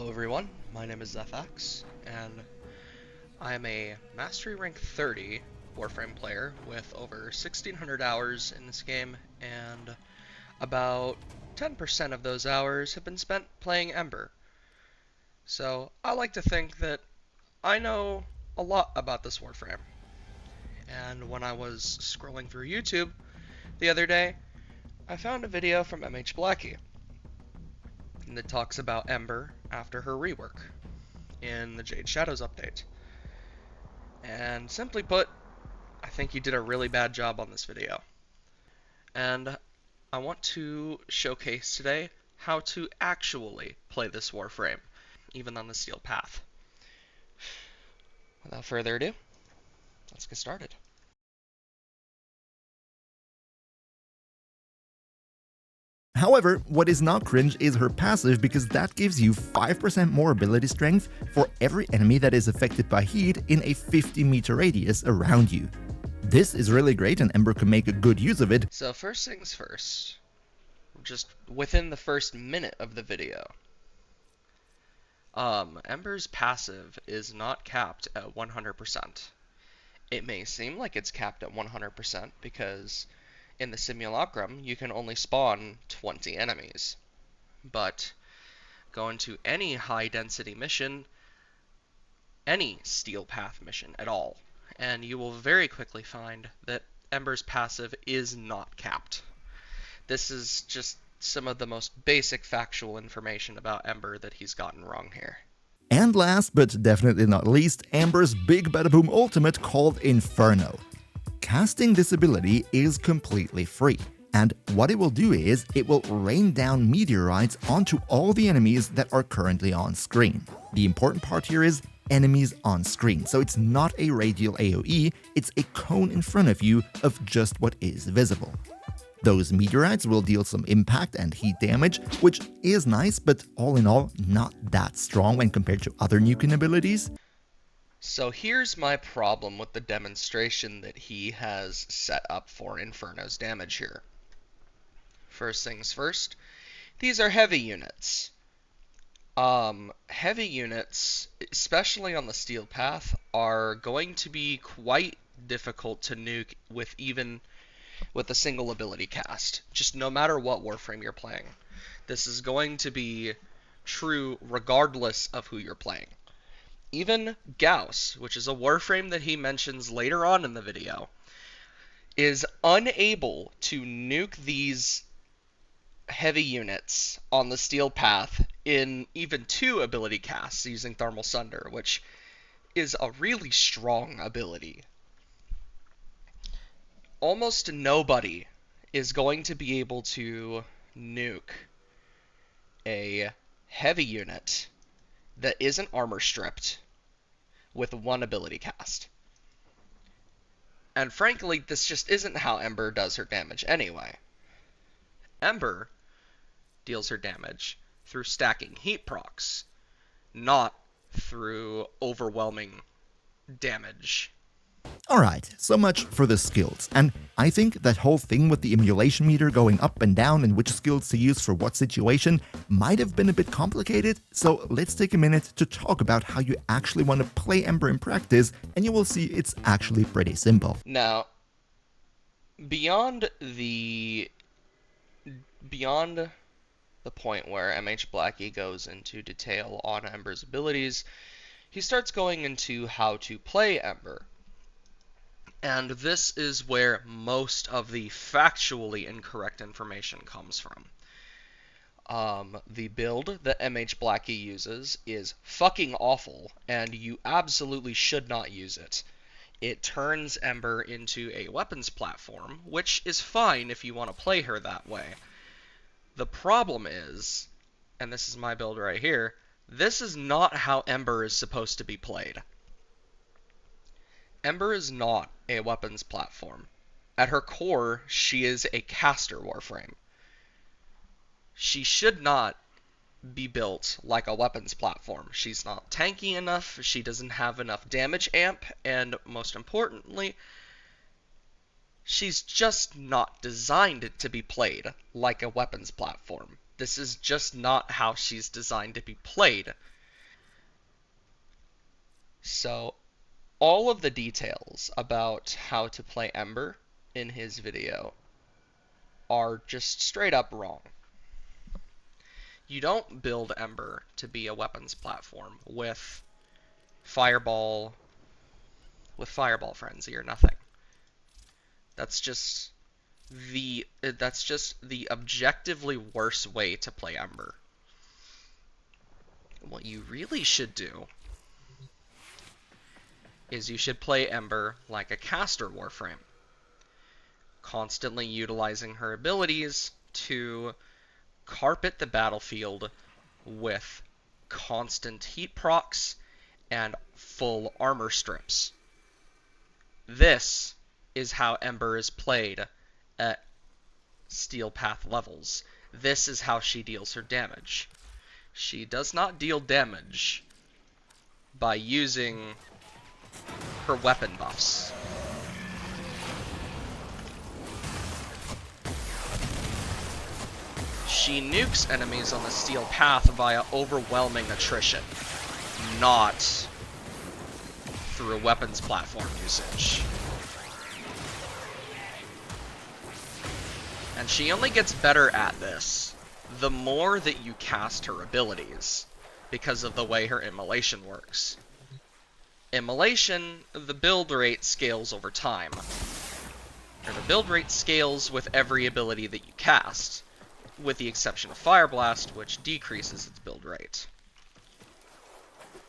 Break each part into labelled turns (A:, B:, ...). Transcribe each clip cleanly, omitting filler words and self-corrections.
A: Hello everyone, my name is FX, and I am a Mastery Rank 30 Warframe player with over 1600 hours in this game, and about 10% of those hours have been spent playing Ember. So I like to think that I know a lot about this Warframe. And when I was scrolling through YouTube the other day, I found a video from MHBlacky that talks about Ember after her rework in the Jade Shadows update. And simply put, I think he did a really bad job on this video. And I want to showcase today how to actually play this Warframe, even on the Steel Path. Without further ado, let's get started.
B: However, what is not cringe is her passive, because that gives you 5% more ability strength for every enemy that is affected by heat in a 50-meter radius around you. This is really great, and Ember can make a good use of it.
A: So first things first, just within the first minute of the video, Ember's passive is not capped at 100%. It may seem like it's capped at 100% because in the simulacrum, you can only spawn 20 enemies. But go into any high-density mission, any Steel Path mission at all, and you will very quickly find that Ember's passive is not capped. This is just some of the most basic factual information about Ember that he's gotten wrong here.
B: And last but definitely not least, Ember's big bada boom ultimate called Inferno. Casting this ability is completely free, and what it will do is it will rain down meteorites onto all the enemies that are currently on screen. The important part here is enemies on screen, so it's not a radial AoE, it's a cone in front of you of just what is visible. Those meteorites will deal some impact and heat damage, which is nice, but all in all, not that strong when compared to other nuking abilities.
A: So here's my problem with the demonstration that he has set up for Inferno's damage here. First things first, these are heavy units. Heavy units, especially on the Steel Path, are going to be quite difficult to nuke with a single ability cast, just no matter what Warframe you're playing. This is going to be true regardless of who you're playing. Even Gauss, which is a Warframe that he mentions later on in the video, is unable to nuke these heavy units on the Steel Path in even 2 ability casts using Thermal Sunder, which is a really strong ability. Almost nobody is going to be able to nuke a heavy unit that isn't armor stripped with 1 ability cast. And frankly, this just isn't how Ember does her damage anyway. Ember deals her damage through stacking heat procs, not through overwhelming damage.
B: Alright, so much for the skills, and I think that whole thing with the emulation meter going up and down and which skills to use for what situation might have been a bit complicated, so let's take a minute to talk about how you actually want to play Ember in practice, and you will see it's actually pretty simple.
A: Now, beyond the point where MHBlacky goes into detail on Ember's abilities, he starts going into how to play Ember. And this is where most of the factually incorrect information comes from. The build that MHBlacky uses is fucking awful, and you absolutely should not use it. It turns Ember into a weapons platform, which is fine if you want to play her that way. The problem is, and this is my build right here, this is not how Ember is supposed to be played. Ember is not a weapons platform. At her core, she is a caster Warframe. She should not be built like a weapons platform. She's not tanky enough, she doesn't have enough damage amp, and most importantly, she's just not designed to be played like a weapons platform. This is just not how she's designed to be played. So, all of the details about how to play Ember in his video are just straight up wrong. You don't build Ember to be a weapons platform with Fireball Frenzy or nothing. That's just the objectively worst way to play Ember. What you really should do is you should play Ember like a caster Warframe, constantly utilizing her abilities to carpet the battlefield with constant heat procs and full armor strips. This is how Ember is played at Steel Path levels. This is how she deals her damage. She does not deal damage by using her weapon buffs. She nukes enemies on the Steel Path via overwhelming attrition, not through weapons platform usage. And she only gets better at this the more that you cast her abilities, because of the way her immolation works. Immolation, the build rate scales over time. And the build rate scales with every ability that you cast, with the exception of Fire Blast, which decreases its build rate.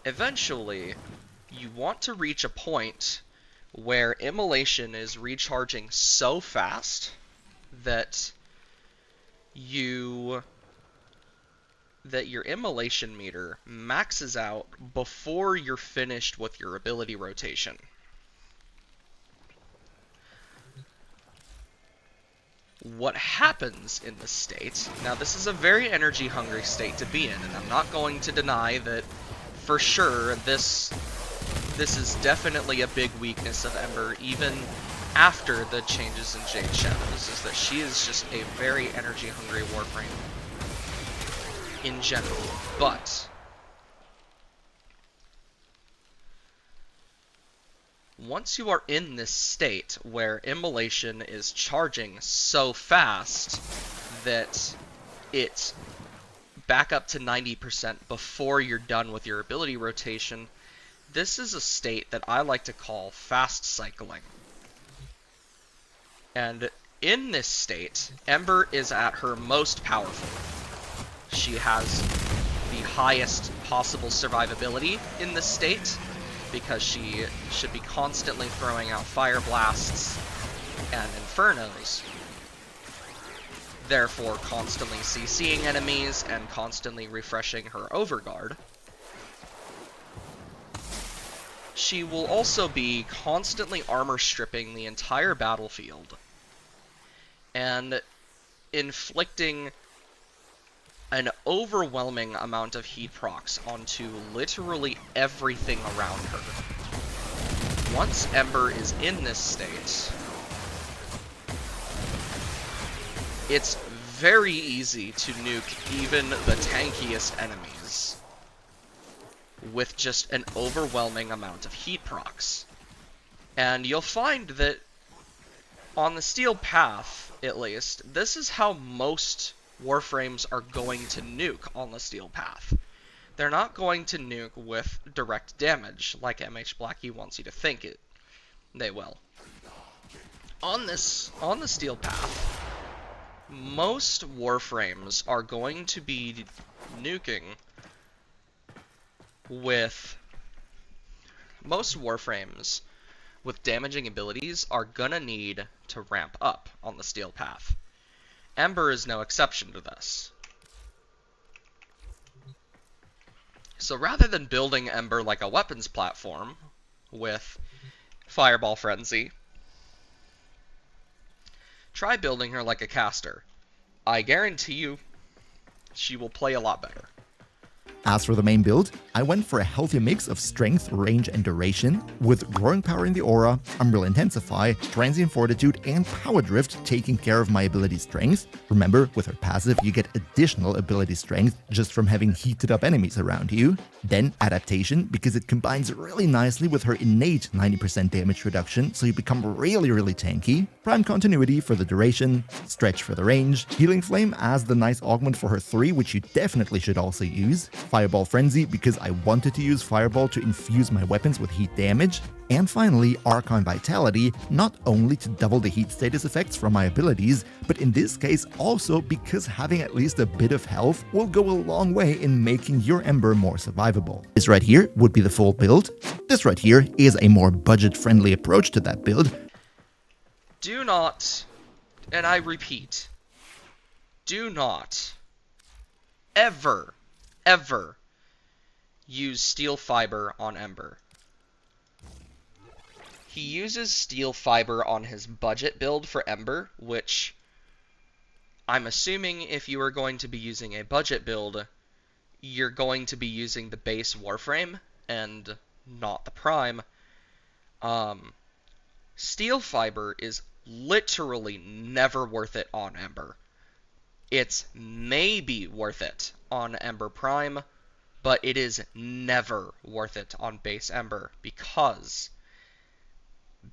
A: Eventually, you want to reach a point where immolation is recharging so fast that your immolation meter maxes out before you're finished with your ability rotation. What happens in this state, now this is a very energy hungry state to be in, and I'm not going to deny that for sure this is definitely a big weakness of Ember, even after the changes in Jade Shadows, is that she is just a very energy hungry Warframe in general. But once you are in this state where immolation is charging so fast that it's back up to 90% before you're done with your ability rotation, this is a state that I like to call fast cycling. And in this state, Ember is at her most powerful. She has the highest possible survivability in this state, because she should be constantly throwing out Fire Blasts and Infernos, therefore constantly CCing enemies and constantly refreshing her Overguard. She will also be constantly armor stripping the entire battlefield and inflicting an overwhelming amount of heat procs onto literally everything around her. Once Ember is in this state, it's very easy to nuke even the tankiest enemies with just an overwhelming amount of heat procs. And you'll find that on the Steel Path, at least, this is how most Warframes are going to nuke on the Steel Path. They're not going to nuke with direct damage, like MHBlacky wants you to think they will. On the Steel Path, most Warframes are going to be nuking with... Most Warframes with damaging abilities are gonna need to ramp up on the Steel Path. Ember is no exception to this. So rather than building Ember like a weapons platform with Fireball Frenzy, try building her like a caster. I guarantee you she will play a lot better.
B: As for the main build, I went for a healthy mix of strength, range, and duration, with growing power in the aura, Umbral Intensify, Transient Fortitude, and Power Drift taking care of my ability strength. Remember, with her passive, you get additional ability strength just from having heated up enemies around you. Then Adaptation, because it combines really nicely with her innate 90% damage reduction, so you become really tanky. Prime Continuity for the duration, Stretch for the range, Healing Flame as the nice augment for her 3, which you definitely should also use, Fireball Frenzy because I wanted to use Fireball to infuse my weapons with heat damage, and finally Archon Vitality, not only to double the heat status effects from my abilities, but in this case also because having at least a bit of health will go a long way in making your Ember more survivable. This right here would be the full build. This right here is a more budget-friendly approach to that build.
A: Do not, and I repeat, do not ever use steel fiber on Ember. He uses steel fiber on his budget build for Ember, which I'm assuming if you are going to be using a budget build, you're going to be using the base Warframe and not the Prime. Steel fiber is literally never worth it on Ember. It's maybe worth it on Ember Prime, but it is never worth it on base Ember because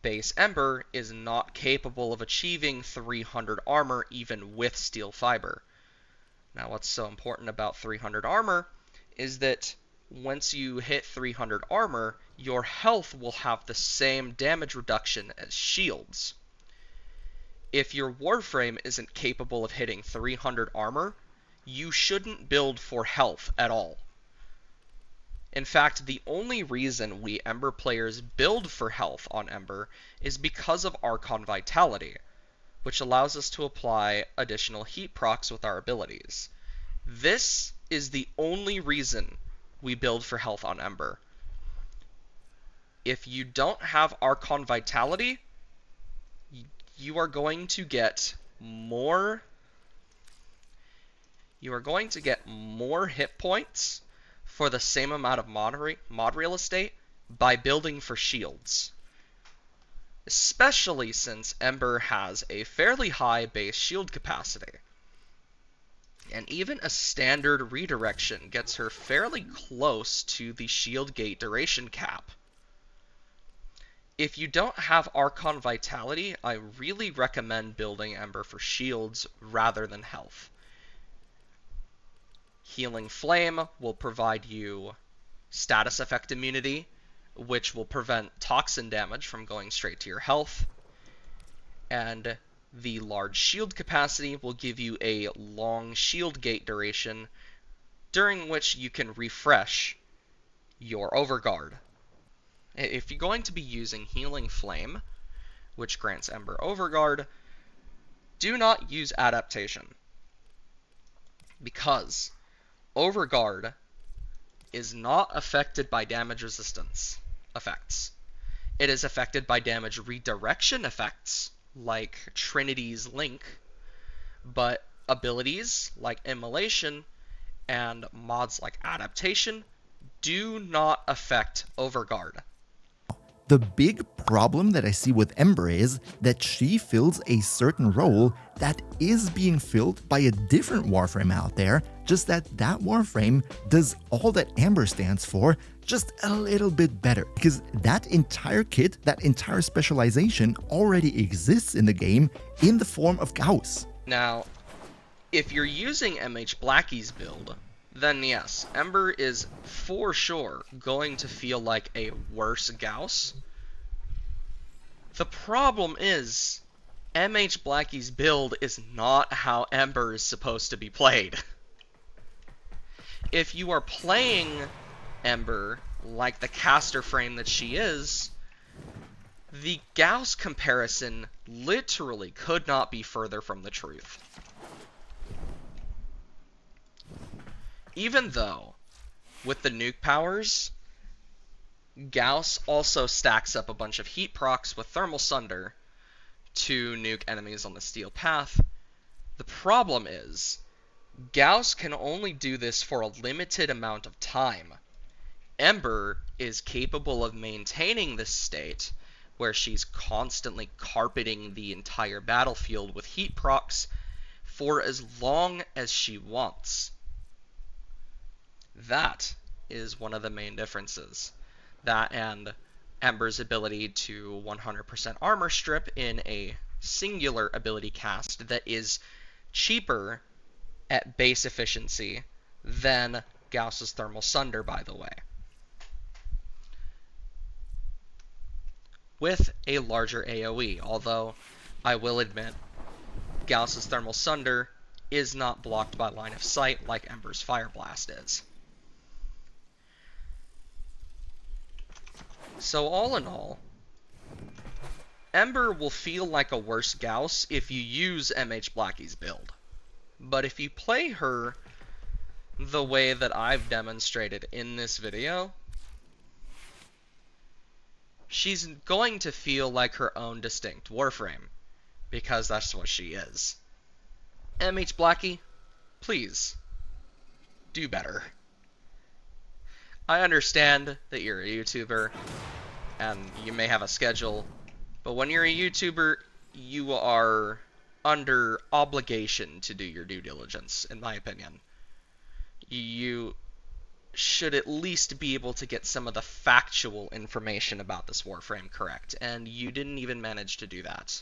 A: base Ember is not capable of achieving 300 armor even with steel fiber. Now, what's so important about 300 armor is that once you hit 300 armor, your health will have the same damage reduction as shields. If your Warframe isn't capable of hitting 300 armor, you shouldn't build for health at all. In fact, the only reason we Ember players build for health on Ember is because of Archon Vitality, which allows us to apply additional heat procs with our abilities. This is the only reason we build for health on Ember. If you don't have Archon Vitality, you are going to get more hit points for the same amount of mod real estate by building for shields. Especially since Ember has a fairly high base shield capacity. And even a standard redirection gets her fairly close to the shield gate duration cap. If you don't have Archon Vitality, I really recommend building Ember for shields rather than health. Healing Flame will provide you status effect immunity, which will prevent toxin damage from going straight to your health. And the large shield capacity will give you a long shield gate duration, during which you can refresh your Overguard. If you're going to be using Healing Flame, which grants Ember Overguard, do not use Adaptation, because Overguard is not affected by damage resistance effects. It is affected by damage redirection effects, like Trinity's Link, but abilities like Immolation and mods like Adaptation do not affect Overguard.
B: The big problem that I see with Ember is that she fills a certain role that is being filled by a different Warframe out there, just that that Warframe does all that Ember stands for, just a little bit better. Because that entire kit, that entire specialization already exists in the game in the form of Gauss.
A: Now, if you're using MHBlacky's build, then yes, Ember is for sure going to feel like a worse Gauss. The problem is, MHBlacky's build is not how Ember is supposed to be played. If you are playing Ember like the caster frame that she is, the Gauss comparison literally could not be further from the truth. Even though, with the nuke powers, Gauss also stacks up a bunch of heat procs with Thermal Sunder to nuke enemies on the steel path, the problem is Gauss can only do this for a limited amount of time. Ember is capable of maintaining this state, where she's constantly carpeting the entire battlefield with heat procs for as long as she wants. That is one of the main differences. That and Ember's ability to 100% armor strip in a singular ability cast that is cheaper at base efficiency than Gauss's Thermal Sunder, by the way, with a larger AoE, although I will admit Gauss's Thermal Sunder is not blocked by line of sight like Ember's Fire Blast is. So all in all, Ember will feel like a worse Gauss if you use MHBlacky's build. But if you play her the way that I've demonstrated in this video, she's going to feel like her own distinct Warframe, because that's what she is. MHBlacky, please, do better. I understand that you're a YouTuber, and you may have a schedule, but when you're a YouTuber, you are under obligation to do your due diligence, in my opinion. You should at least be able to get some of the factual information about this Warframe correct, and you didn't even manage to do that.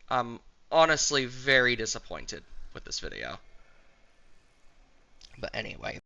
A: I'm honestly very disappointed with this video. But anyway,